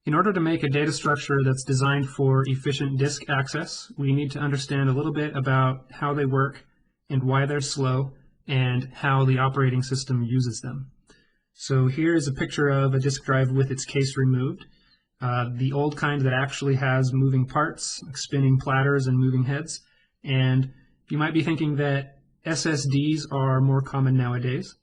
In order to make a data structure that's designed for efficient disk access, we need to understand a little bit about how they work and why they're slow and how the operating system uses them. So here is a picture of a disk drive with its case removed. The old kind that actually has moving parts, like spinning platters and moving heads. And you might be thinking that SSDs are more common nowadays.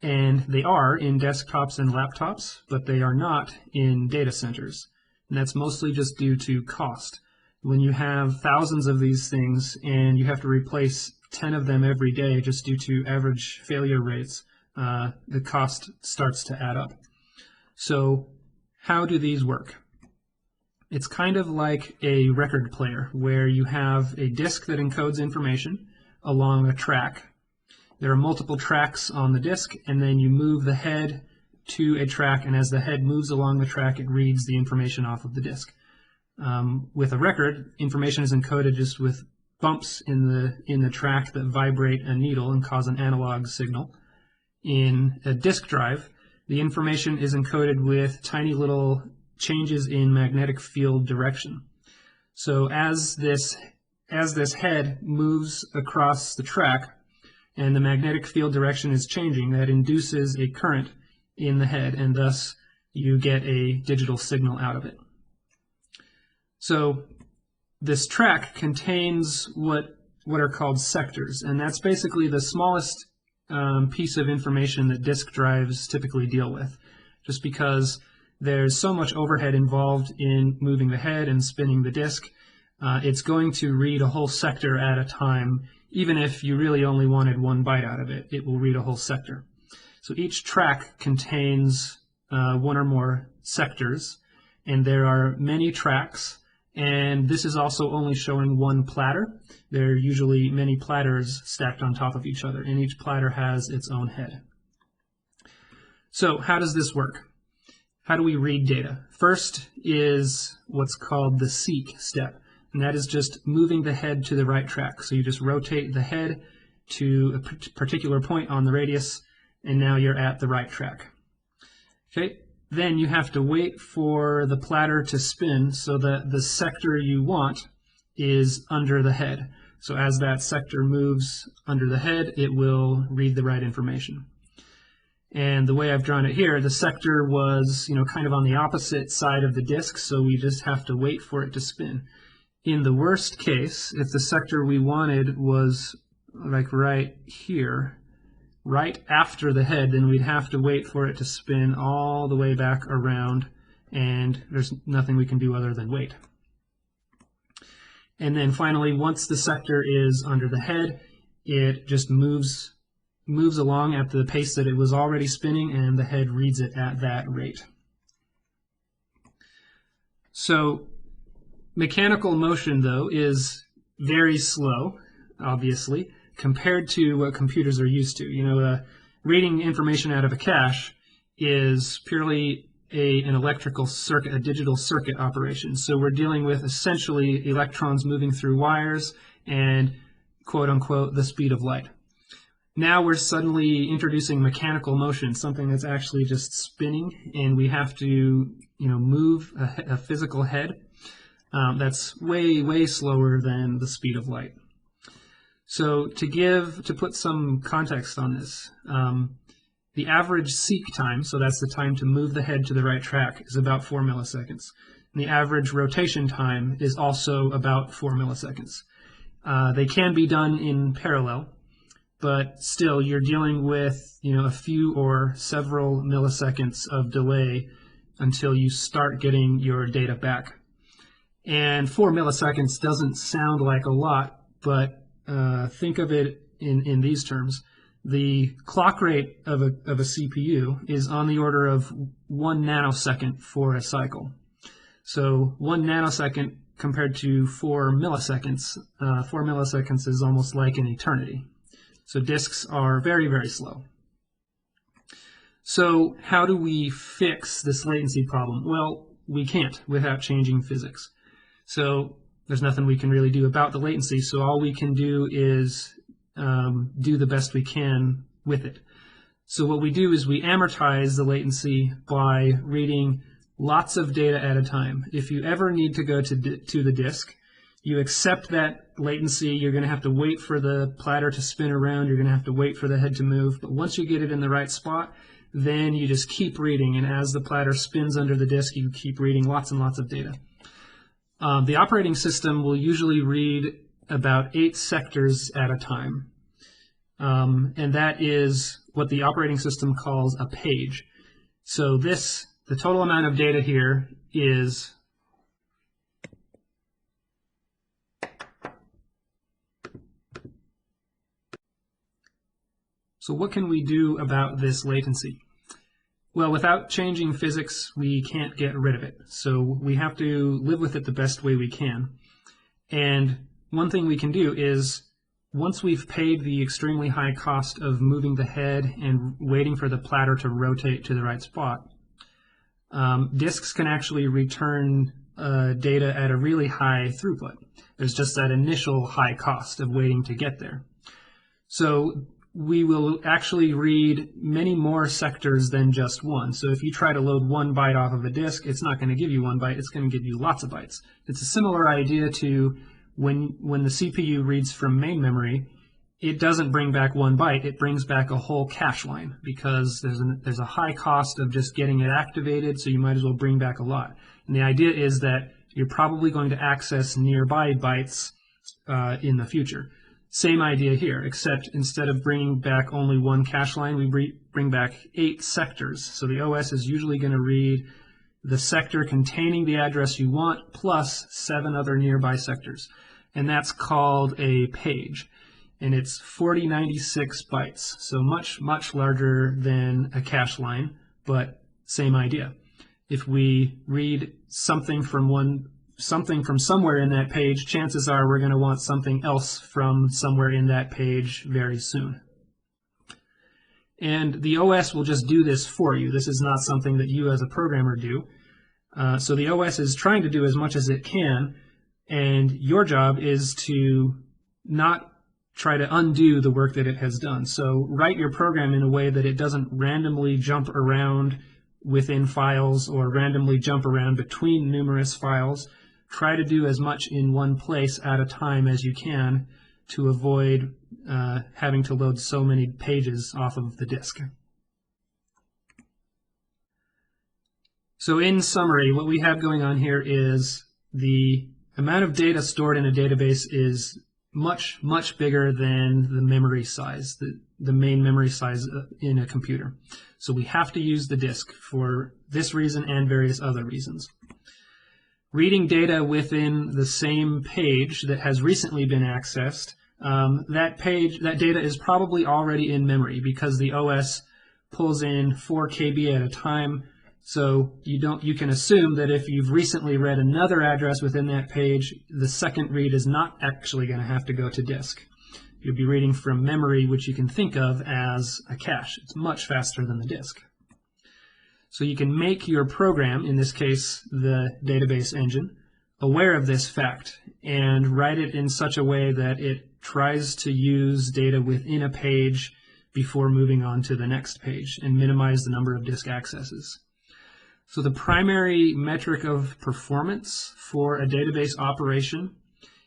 And they are in desktops and laptops, but they are not in data centers. And that's mostly just due to cost. When you have thousands of these things and you have to replace 10 of them every day just due to average failure rates, the cost starts to add up. So how do these work? It's kind of like a record player where you have a disk that encodes information along a track. There are multiple tracks on the disk, and then you move the head to a track, and as the head moves along the track, it reads the information off of the disk. With a record, information is encoded just with bumps in the track that vibrate a needle and cause an analog signal. In a disk drive, the information is encoded with tiny little changes in magnetic field direction. So as this head moves across the track, and the magnetic field direction is changing, that induces a current in the head, and thus you get a digital signal out of it. So this track contains what are called sectors, and that's basically the smallest piece of information that disk drives typically deal with, just because there's so much overhead involved in moving the head and spinning the disk. It's going to read a whole sector at a time. Even if you really only wanted 1 byte out of it, it will read a whole sector. So each track contains 1 or more sectors, and there are many tracks, and this is also only showing 1 platter. There are usually many platters stacked on top of each other, and each platter has its own head. So how does this work? How do we read data? First is what's called the seek step. And that is just moving the head to the right track. So you just rotate the head to a particular point on the radius, and now you're at the right track. Okay, then you have to wait for the platter to spin so that the sector you want is under the head. So as that sector moves under the head, it will read the right information. And the way I've drawn it here, the sector was, kind of on the opposite side of the disk, so we just have to wait for it to spin. In the worst case, if the sector we wanted was like right here, right after the head, then we'd have to wait for it to spin all the way back around, and there's nothing we can do other than wait. And then finally, once the sector is under the head, it just moves along at the pace that it was already spinning, and the head reads it at that rate. So mechanical motion, though, is very slow, obviously, compared to what computers are used to. Reading information out of a cache is purely an electrical circuit, a digital circuit operation. So we're dealing with essentially electrons moving through wires and, quote-unquote, the speed of light. Now we're suddenly introducing mechanical motion, something that's actually just spinning, and we have to, move a physical head. That's way, way slower than the speed of light. So to put some context on this, the average seek time, so that's the time to move the head to the right track, is about 4 milliseconds. And the average rotation time is also about 4 milliseconds. They can be done in parallel, but still you're dealing with a few or several milliseconds of delay until you start getting your data back. And 4 milliseconds doesn't sound like a lot, but think of it in these terms. The clock rate of a CPU is on the order of 1 nanosecond for a cycle. So 1 nanosecond compared to 4 milliseconds, 4 milliseconds is almost like an eternity. So disks are very, very slow. So how do we fix this latency problem? Well, we can't without changing physics. So there's nothing we can really do about the latency, so all we can do is do the best we can with it. So what we do is we amortize the latency by reading lots of data at a time. If you ever need to go to the disk, you accept that latency. You're going to have to wait for the platter to spin around. You're going to have to wait for the head to move. But once you get it in the right spot, then you just keep reading. And as the platter spins under the disk, you keep reading lots and lots of data. The operating system will usually read about 8 sectors at a time. And that is what the operating system calls a page. So the total amount of data here is So what can we do about this latency? Well, without changing physics, we can't get rid of it. So we have to live with it the best way we can. And one thing we can do is, once we've paid the extremely high cost of moving the head and waiting for the platter to rotate to the right spot, disks can actually return data at a really high throughput. There's just that initial high cost of waiting to get there. So we will actually read many more sectors than just one. So if you try to load 1 byte off of a disk, it's not going to give you 1 byte, it's going to give you lots of bytes. It's a similar idea to when the CPU reads from main memory, it doesn't bring back 1 byte, it brings back a whole cache line, because there's a high cost of just getting it activated, so you might as well bring back a lot. And the idea is that you're probably going to access nearby bytes in the future. Same idea here, except instead of bringing back only 1 cache line, we bring back 8 sectors. So the OS is usually going to read the sector containing the address you want plus 7 other nearby sectors. And that's called a page. And it's 4096 bytes, so much, much larger than a cache line, but same idea. If we read something from somewhere in that page, chances are we're going to want something else from somewhere in that page very soon. And the OS will just do this for you. This is not something that you as a programmer do. So the OS is trying to do as much as it can, and your job is to not try to undo the work that it has done. So write your program in a way that it doesn't randomly jump around within files or randomly jump around between numerous files. Try to do as much in one place at a time as you can to avoid having to load so many pages off of the disk. So in summary, what we have going on here is the amount of data stored in a database is much, much bigger than the memory size, the main memory size in a computer. So we have to use the disk for this reason and various other reasons. Reading data within the same page that has recently been accessed, that data is probably already in memory because the OS pulls in 4 KB at a time. So you can assume that if you've recently read another address within that page, the second read is not actually going to have to go to disk. You'll be reading from memory, which you can think of as a cache. It's much faster than the disk. So you can make your program, in this case the database engine, aware of this fact and write it in such a way that it tries to use data within a page before moving on to the next page and minimize the number of disk accesses. So the primary metric of performance for a database operation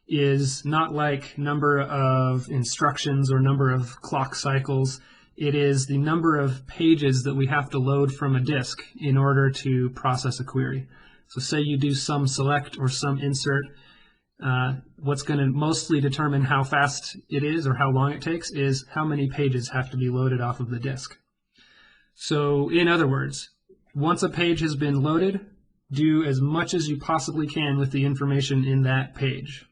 is not like number of instructions or number of clock cycles. It is the number of pages that we have to load from a disk in order to process a query. So say you do some select or some insert. What's going to mostly determine how fast it is or how long it takes is how many pages have to be loaded off of the disk. So in other words, once a page has been loaded, do as much as you possibly can with the information in that page.